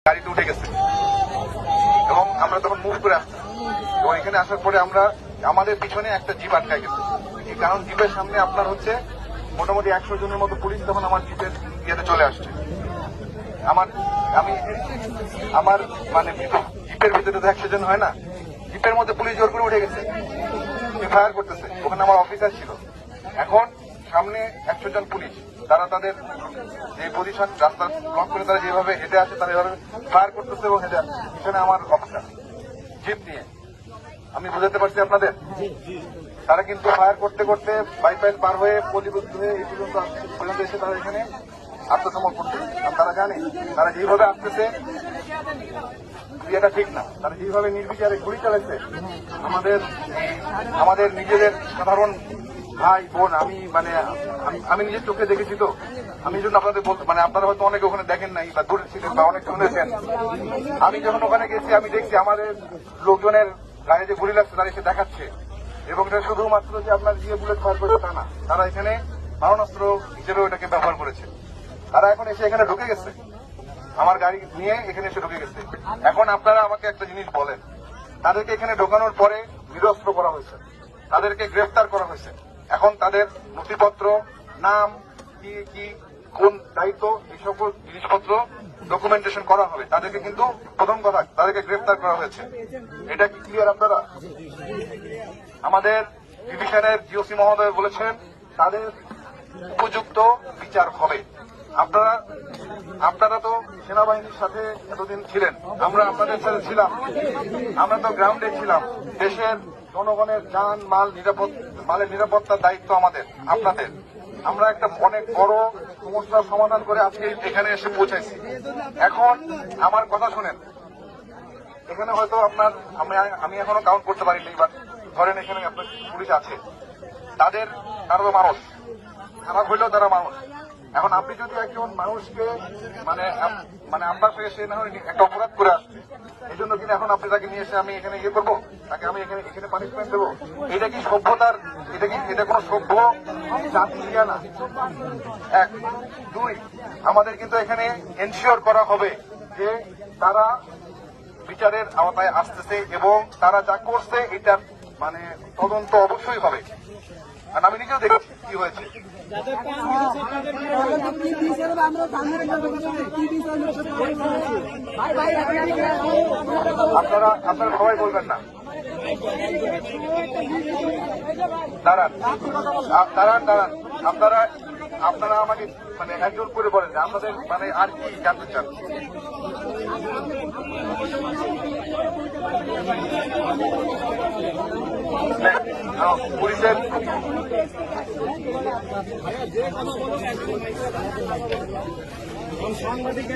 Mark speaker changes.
Speaker 1: গাড়িতে উঠে গেছে এবং আমরা তখন মুভ করে আসছি এবং এখানে আসার পরে আমরা আমাদের পিছনে একটা জিপ আটকায় গেছে। এই কারণ জিপের সামনে আপনার হচ্ছে মোটামুটি 100 জনের মতো পুলিশ তখন আমার জিপের ইয়েতে চলে আসছে। আমার মানে জিপের ভিতরে তো 100 জন হয় না, জিপের মধ্যে পুলিশ জোর করে উঠে গেছে, ফায়ার করতেছে। ওখানে আমার অফিসার ছিল। এখন সামনে 100 জন পুলিশ, তারা তাদের যে পজিশন রাস্তা ব্লক করে তারা যেভাবে হেঁটে আসে তারা এভাবে ফায়ার করতেছে এবং হেঁটে আসছে। পিছনে আমার অফিসার জিপ নিয়ে, আমি বুঝাতে পারছি আপনাদের। তারা কিন্তু ফায়ার করতে করতে বাইপাস পার হয়ে পলিবুদ্ধ হয়ে এই পর্যন্ত এসে তারা এখানে আত্মসমর্পণ করছে। তারা জানে তারা যেভাবে আসতেছে এটা ঠিক না। তারা যেভাবে নির্বিচারে গুলি চালাচ্ছে আমাদের নিজেদের সাধারণ ভাই বোন, আমি নিজের চোখে দেখেছি। তো আমি জন্য আপনাদের বলতে আপনারা হয়তো অনেকে ওখানে দেখেন নাই বা দূরে ছিলেন বা অনেক শুনেছেন। আমি যখন ওখানে গেছি আমি দেখছি আমাদের লোকজনের গায়ে যে গুলি লাগছে তারা এসে দেখাচ্ছে এবং এটা শুধুমাত্র যে আপনার গিয়ে বুলেট ফায়ার করেছে তা না, তারা এখানে মারণাস্ত্র হিসেবে ওটাকে ব্যবহার করেছে। তারা এখন এসে এখানে ঢুকে গেছে, আমার গাড়ি নিয়ে এখানে এসে ঢুকে গেছে। এখন আপনারা আমাকে একটা জিনিস বলেন, তাদেরকে এখানে ঢোকানোর পরে নিরস্ত্র করা হয়েছে, তাদেরকে গ্রেফতার করা হয়েছে। এখন তাদের নথিপত্র, নাম, কি কি কোন দায়িত্ব, এই সকল জিনিসপত্র ডকুমেন্টেশন করা হবে। তাদেরকে কিন্তু প্রথম কথা তাদেরকে গ্রেফতার করা হয়েছে। এটা কি ক্লিয়ার আপনারা? আমাদের ডিভিশনের জিওসি মহোদয় বলেছেন তাদের উপযুক্ত বিচার হবে। আপনারা তো সেনাবাহিনীর সাথে এতদিন ছিলেন, আমরা আপনাদের সাথে ছিলাম, আমরা তো গ্রাউন্ডে ছিলাম। দেশের জনগণের যান মালের নিরাপত্তার দায়িত্ব আপনাদের। আমরা একটা অনেক বড় সমস্যার সমাধান করে আজকে এখানে এসে পৌঁছাইছি। এখন আমার কথা শুনেন, এখানে হয়তো আমি এখনো কাউন্ট করতে পারিনি, বাট ধরেন এখানে আপনার পুলিশ আছে, তারা তো মানুষ, খারাপ হইলেও তারা মানুষ। এখন আপনি যদি একজন মানুষকে আপনার সঙ্গে সে না হয় একটা অপরাধ করে আসছে, এই জন্য কিনা এখন আপনি তাকে নিয়ে এসে আমি এখানে ইয়ে করবো, তাকে আমি এখানে পানিশমেন্ট দেবো? এটা কি সভ্যতার? এটা কোনো সভ্য জাতি না। 1, 2, আমাদের কিন্তু এখানে এনশিওর করা হবে যে তারা বিচারের আওতায় আসতেছে এবং তারা যা করছে এটার তদন্ত অবশ্যই হবে। আর আমি নিজেও দেখছি কি হয়েছে। আপনারা সবাই বলবেন না, দাঁড়ান। আপনারা আমাকে একজন করে বলেন যে আপনাদের আর কি জানতে চান। পুলিশের সাংবাদিক